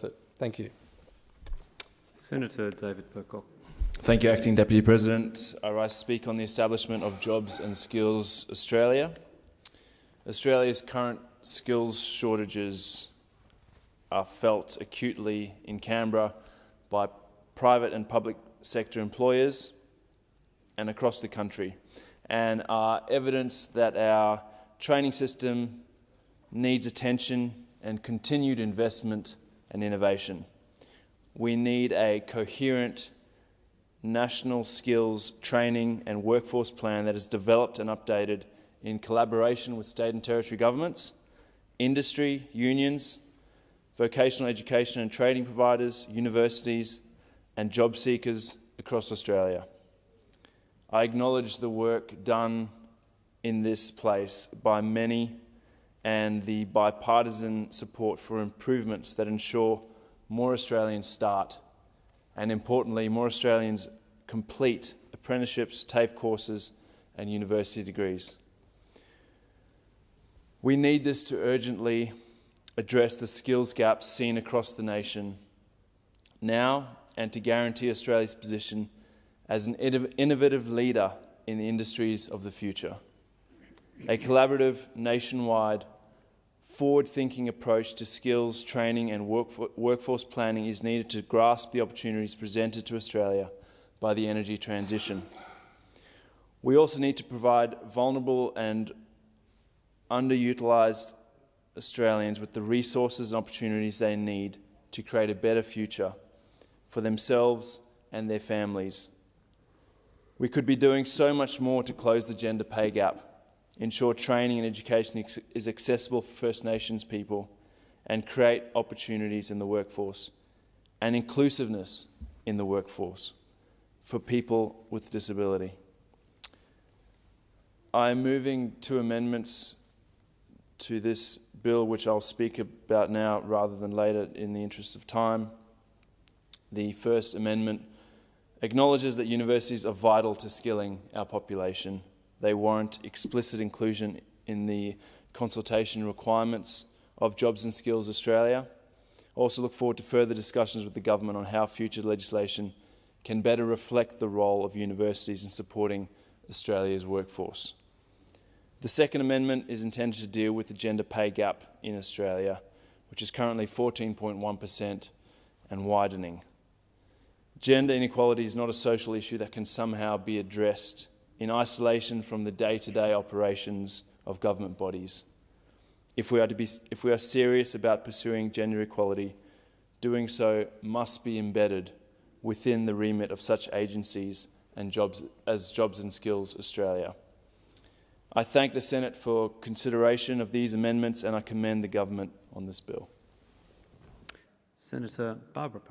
worth it. Thank you. Senator David Pocock. Thank you, Acting Deputy President. I rise to speak on the establishment of Jobs and Skills Australia. Australia's current skills shortages are felt acutely in Canberra by private and public sector employers and across the country, and are evidence that our training system needs attention and continued investment and innovation. We need a coherent national skills training and workforce plan that is developed and updated in collaboration with state and territory governments, industry, unions, vocational education and training providers, universities, and job seekers across Australia. I acknowledge the work done in this place by many and the bipartisan support for improvements that ensure more Australians start, and importantly, more Australians complete apprenticeships, TAFE courses, and university degrees. We need this to urgently address the skills gaps seen across the nation now, and to guarantee Australia's position as an innovative leader in the industries of the future. A collaborative, nationwide, forward-thinking approach to skills, training and workforce planning is needed to grasp the opportunities presented to Australia by the energy transition. We also need to provide vulnerable and underutilised Australians with the resources and opportunities they need to create a better future for themselves and their families. We could be doing so much more to close the gender pay gap, ensure training and education is accessible for First Nations people, and create opportunities in the workforce and inclusiveness in the workforce for people with disability. I am moving two amendments to this bill, which I'll speak about now rather than later in the interest of time. The first amendment acknowledges that universities are vital to skilling our population. They warrant explicit inclusion in the consultation requirements of Jobs and Skills Australia. I also look forward to further discussions with the government on how future legislation can better reflect the role of universities in supporting Australia's workforce. The second amendment is intended to deal with the gender pay gap in Australia, which is currently 14.1% and widening. Gender inequality is not a social issue that can somehow be addressed in isolation from the day-to-day operations of government bodies. If we are serious about pursuing gender equality, doing so must be embedded within the remit of such agencies and Jobs and Skills Australia. I thank the Senate for consideration of these amendments, and I commend the government on this bill. Senator Barbara Pocock.